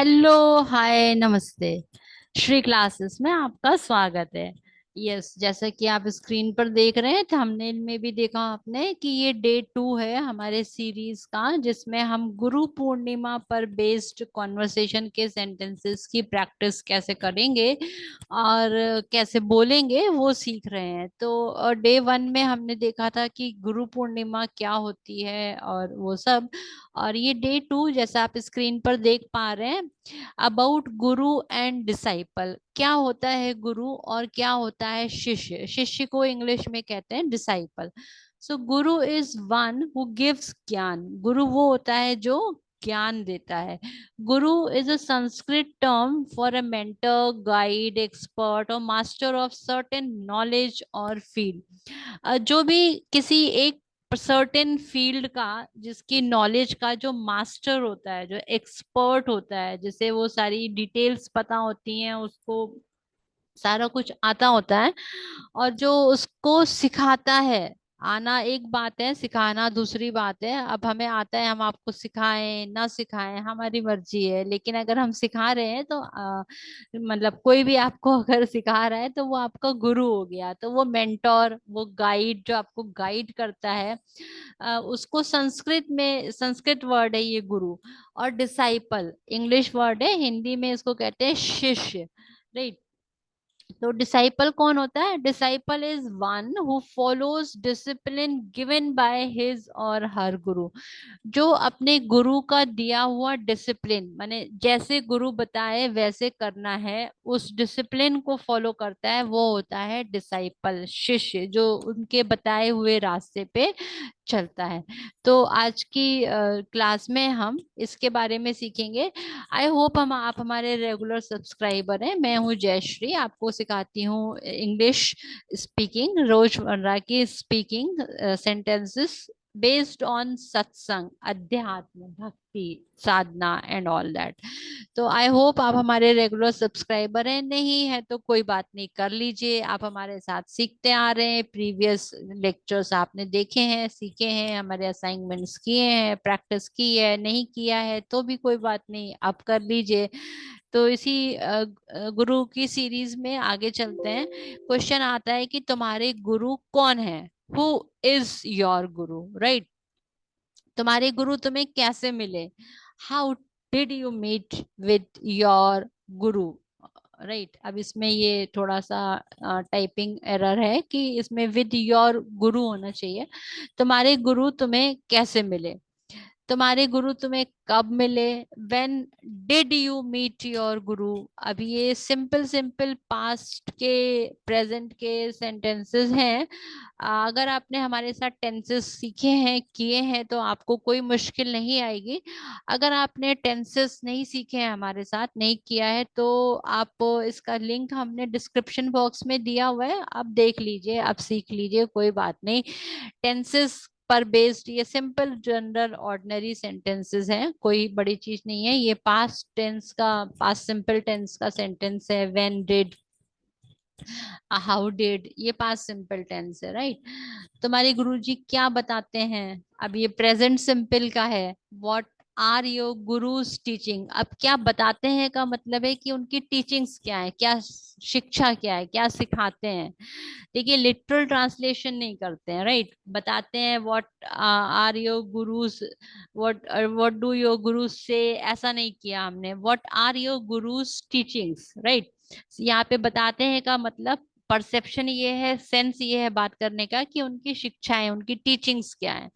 Hello. हाय, नमस्ते। Shri classes में आपका स्वागत है। यस, जैसा कि आप स्क्रीन पर देख रहे हैं, थंबनेल में भी देखा आपने कि ये डे 2 है हमारे सीरीज का, जिसमें हम गुरु पूर्णिमा पर बेस्ड कॉन्वर्सेशन के सेंटेंसेस की प्रैक्टिस कैसे करेंगे और कैसे बोलेंगे वो सीख रहे हैं। तो डे 1 में हमने देखा था कि गुरु पूर्णिमा क्या होती है और वो सब। और ये डे 2 जैसा आप स्क्रीन पर देख पा रहे हैं, अबाउट गुरु एंड डिसाइपल। क्या होता है गुरु और क्या होता है शिष्य? शिष्य को इंग्लिश में कहते हैं disciple. So Guru is one who gives ज्ञान। गुरु वो होता है जो ज्ञान देता है। गुरु is a Sanskrit term for a mentor, guide, expert और मास्टर ऑफ सर्टेन नॉलेज और फील्ड। जो भी किसी एक सर्टेन फील्ड का, जिसकी नॉलेज का जो मास्टर होता है, जो एक्सपर्ट होता है, जिसे वो सारी डिटेल्स पता होती हैं, उसको सारा कुछ आता होता है, और जो उसको सिखाता है। आना एक बात है, सिखाना दूसरी बात है। अब हमें आता है, हम आपको सिखाएं ना सिखाएं हमारी मर्जी है, लेकिन अगर हम सिखा रहे हैं तो मतलब कोई भी आपको अगर सिखा रहा है तो वो आपका गुरु हो गया। तो वो मेंटोर, वो गाइड जो आपको गाइड करता है, उसको संस्कृत में, संस्कृत वर्ड है ये गुरु। और डिसाइपल इंग्लिश वर्ड है, हिंदी में इसको कहते हैं शिष्य। राइट। तो डिसाइपल कौन होता है? Disciple is one who follows discipline given by his और हर गुरु। जो अपने गुरु का दिया हुआ डिसिप्लिन, माने जैसे गुरु बताए वैसे करना है, उस डिसिप्लिन को फॉलो करता है, वो होता है डिसाइपल, शिष्य जो उनके बताए हुए रास्ते पे चलता है। तो आज की क्लास में हम इसके बारे में सीखेंगे। आई होप हम आप हमारे रेगुलर सब्सक्राइबर हैं। मैं हूँ जयश्री, आपको सिखाती हूँ इंग्लिश स्पीकिंग, रोजमर्रा की स्पीकिंग सेंटेंसेस बेस्ड ऑन सत्संग, अध्यात्म, भक्ति, साधना एंड ऑल दैट। तो आई होप आप हमारे रेगुलर सब्सक्राइबर हैं। नहीं है तो कोई बात नहीं, कर लीजिए। आप हमारे साथ सीखते आ रहे हैं, प्रीवियस लेक्चर्स आपने देखे हैं, सीखे हैं, हमारे असाइनमेंट्स किए हैं, प्रैक्टिस की है। नहीं किया है तो भी कोई बात नहीं, आप कर लीजिए। तो इसी गुरु की सीरीज में आगे चलते हैं। क्वेश्चन आता है कि तुम्हारे गुरु कौन है? Who is your guru? Right. तुम्हारे गुरु तुम्हें कैसे मिले? How did you meet with your guru? Right. अब इसमें ये थोड़ा सा टाइपिंग एरर है कि इसमें विद योर गुरु होना चाहिए। तुम्हारे गुरु तुम्हें कैसे मिले? तुम्हारे गुरु तुम्हें कब मिले? When did you meet your guru? अभी ये सिंपल सिंपल पास्ट के, प्रेजेंट के सेंटेंसेस हैं। अगर आपने हमारे साथ टेंसेस सीखे हैं, किए हैं, तो आपको कोई मुश्किल नहीं आएगी। अगर आपने टेंसेस नहीं सीखे हैं, हमारे साथ नहीं किया है, तो आप इसका लिंक हमने डिस्क्रिप्शन बॉक्स में दिया हुआ है, आप देख लीजिए, आप सीख लीजिए, कोई बात नहीं। टेंसेस पर बेस्ड ये सिंपल जनरल ऑर्डिनरी सेंटेंसेस हैं, कोई बड़ी चीज नहीं है। ये पास्ट टेंस का, पास्ट सिंपल टेंस का सेंटेंस है। व्हेन, डिड, हाउ डिड, ये पास्ट सिंपल टेंस है। राइट। तुम्हारे गुरुजी क्या बताते हैं? अब ये प्रेजेंट सिंपल का है। What are your gurus teaching? अब क्या बताते हैं का मतलब है कि उनकी टीचिंग्स क्या है, क्या शिक्षा क्या है, क्या सिखाते हैं। देखिए, लिटरल ट्रांसलेशन नहीं करते हैं। राइट। बताते हैं what are your gurus, what do your gurus say, ऐसा नहीं किया हमने। What are your gurus teachings? Right. यहाँ पे बताते हैं का मतलब, परसेप्शन ये है, सेंस ये है बात करने का, कि उनकी शिक्षाएं, उनकी टीचिंग्स क्या है।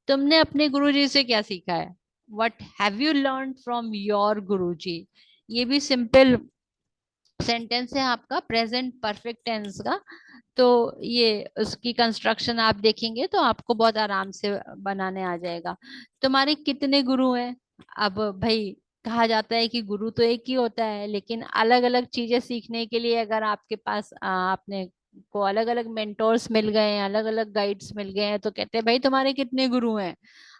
तुमने अपने गुरुजी से क्या सीखा है? What have you learn from your guruji? ये भी सिंपल सेंटेंस है आपका, प्रेजेंट परफेक्ट टेंस का। तो ये उसकी कंस्ट्रक्शन आप देखेंगे तो आपको बहुत आराम से बनाने आ जाएगा। तुम्हारे कितने गुरु हैं? अब भाई, कहा जाता है कि गुरु तो एक ही होता है, लेकिन अलग अलग चीजें सीखने के लिए अगर आपके पास आपने को अलग अलग मेंटोर्स मिल गए हैं, अलग अलग गाइड्स मिल गए हैं, तो कहते हैं भाई तुम्हारे कितने गुरु हैं?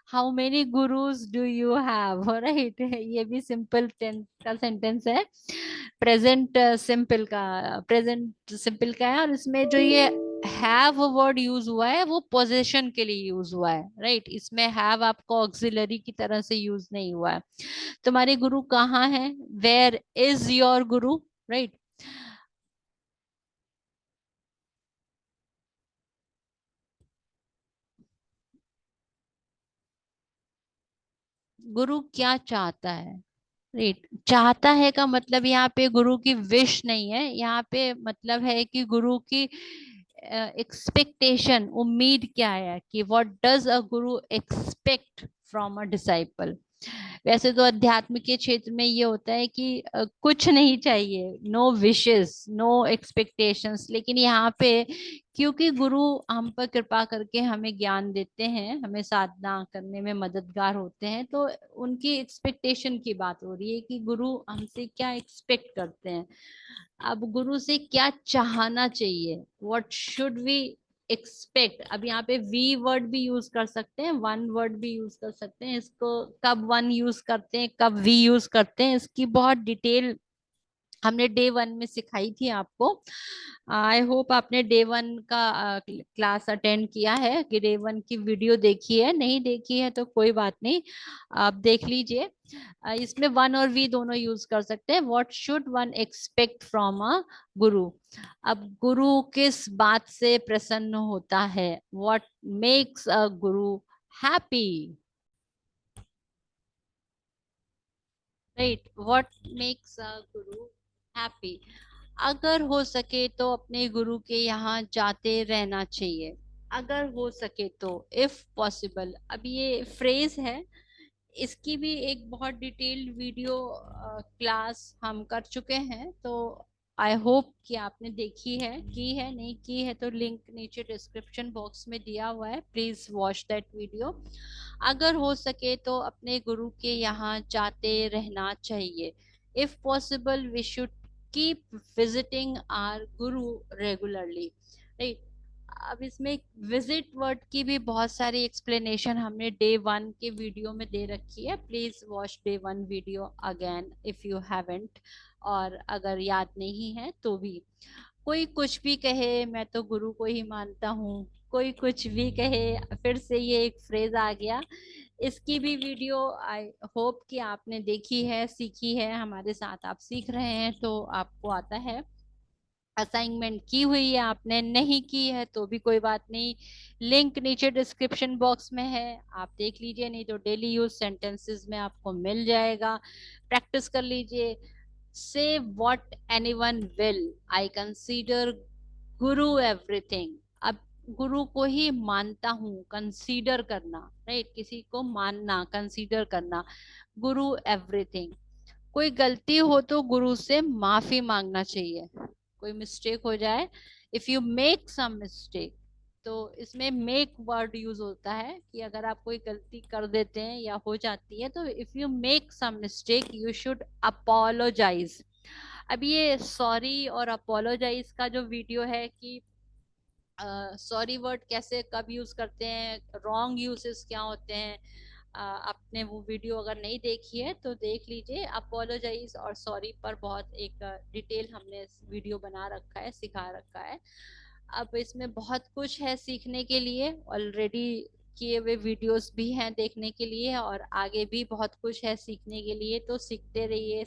How many gurus do you have? Right. ये भी सिंपल टेंस का सेंटेंस है, प्रेजेंट सिंपल का, प्रेजेंट सिंपल का है। और इसमें जो ये हैव वर्ड यूज हुआ है वो पोजेशन के लिए यूज हुआ है, राइट। इसमें हैव आपको ऑक्सिलरी की तरह से यूज नहीं हुआ है। तुम्हारे गुरु कहाँ है, where is your guru, right. गुरु क्या चाहता है, राइट। चाहता है का मतलब यहाँ पे गुरु की विश नहीं है, यहाँ पे मतलब है कि गुरु की एक्सपेक्टेशन, उम्मीद क्या है, कि what does a Guru expect from a disciple. वैसे तो अध्यात्म के क्षेत्र में ये होता है कि कुछ नहीं चाहिए, नो विशेस नो एक्सपेक्टेशंस, लेकिन यहाँ पे क्योंकि गुरु हम पर कृपा करके हमें ज्ञान देते हैं, हमें साधना करने में मददगार होते हैं, तो उनकी एक्सपेक्टेशन की बात हो रही है कि गुरु हमसे क्या एक्सपेक्ट करते हैं। अब गुरु से क्या चाहना चाहिए, व्हाट शुड वी एक्सपेक्ट। अब यहाँ पे वी वर्ड भी यूज कर सकते हैं, वन वर्ड भी यूज कर सकते हैं। इसको कब वन यूज करते हैं, कब वी यूज करते हैं, इसकी बहुत डिटेल हमने डे वन में सिखाई थी आपको। आई होप आपने डे वन का क्लास अटेंड किया है, कि डे वन की वीडियो देखी है, नहीं देखी है तो कोई बात नहीं, आप देख लीजिए। इसमें वन और वी दोनों यूज कर सकते हैं। What should one expect from a गुरु। अब गुरु किस बात से प्रसन्न होता है, what makes a Guru happy, right. What makes a Guru happy. अगर हो सके तो अपने गुरु के यहाँ जाते रहना चाहिए, अगर हो सके तो, इफ पॉसिबल। अब ये फ्रेज है, इसकी भी एक बहुत डिटेल्ड वीडियो क्लास हम कर चुके हैं, तो आई होप कि आपने देखी है, की है, नहीं की है तो लिंक नीचे डिस्क्रिप्शन बॉक्स में दिया हुआ है, प्लीज वॉच दैट वीडियो। अगर हो सके तो अपने गुरु के यहाँ जाते रहना चाहिए, if possible we should keep visiting our guru regularly, right. अब इसमें विजिट वर्ड की भी बहुत सारी एक्सप्लेनेशन हमने डे वन के वीडियो में दे रखी है, please watch day one video again if you haven't. और अगर याद नहीं है तो भी, कोई कुछ भी कहे मैं तो गुरु को ही मानता हूँ, कोई कुछ भी कहे, फिर से ये एक फ्रेज आ गया। इसकी भी वीडियो आई होप कि आपने देखी है, सीखी है, हमारे साथ आप सीख रहे हैं तो आपको आता है। असाइनमेंट की हुई है आपने, नहीं की है तो भी कोई बात नहीं, लिंक नीचे डिस्क्रिप्शन बॉक्स में है, आप देख लीजिए, नहीं तो डेली यूज सेंटेंसेस में आपको मिल जाएगा, प्रैक्टिस कर लीजिए। से what anyone will, I consider Guru everything. अब गुरु को ही मानता हूँ, कंसीडर करना, राइट, किसी को मानना, कंसीडर करना, गुरु एवरीथिंग। कोई गलती हो तो गुरु से माफी मांगना चाहिए, कोई मिस्टेक हो जाए, if you make some mistake, तो इसमें मेक वर्ड यूज होता है कि अगर आप कोई गलती कर देते हैं या हो जाती है, तो if you make some mistake you should apologise. अब ये सॉरी और अपोलोजाइज का जो वीडियो है कि सॉरी वर्ड कैसे कब यूज करते हैं, रॉन्ग यूजेस क्या होते हैं, आपने वो वीडियो अगर नहीं देखी है तो देख लीजिए। अपोलोजाइज और सॉरी पर बहुत एक डिटेल हमने वीडियो बना रखा है, सिखा रखा है। अब इसमें बहुत कुछ है सीखने के लिए, ऑलरेडी किए हुए वीडियोस भी हैं देखने के लिए, और आगे भी बहुत कुछ है सीखने के लिए, तो सीखते रहिए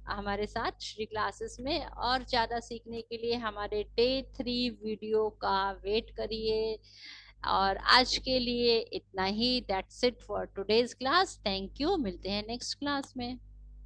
हमारे साथ श्री क्लासेस में। और ज्यादा सीखने के लिए हमारे डे थ्री वीडियो का वेट करिए। और आज के लिए इतना ही, that's it for today's class, thank you, मिलते हैं नेक्स्ट क्लास में।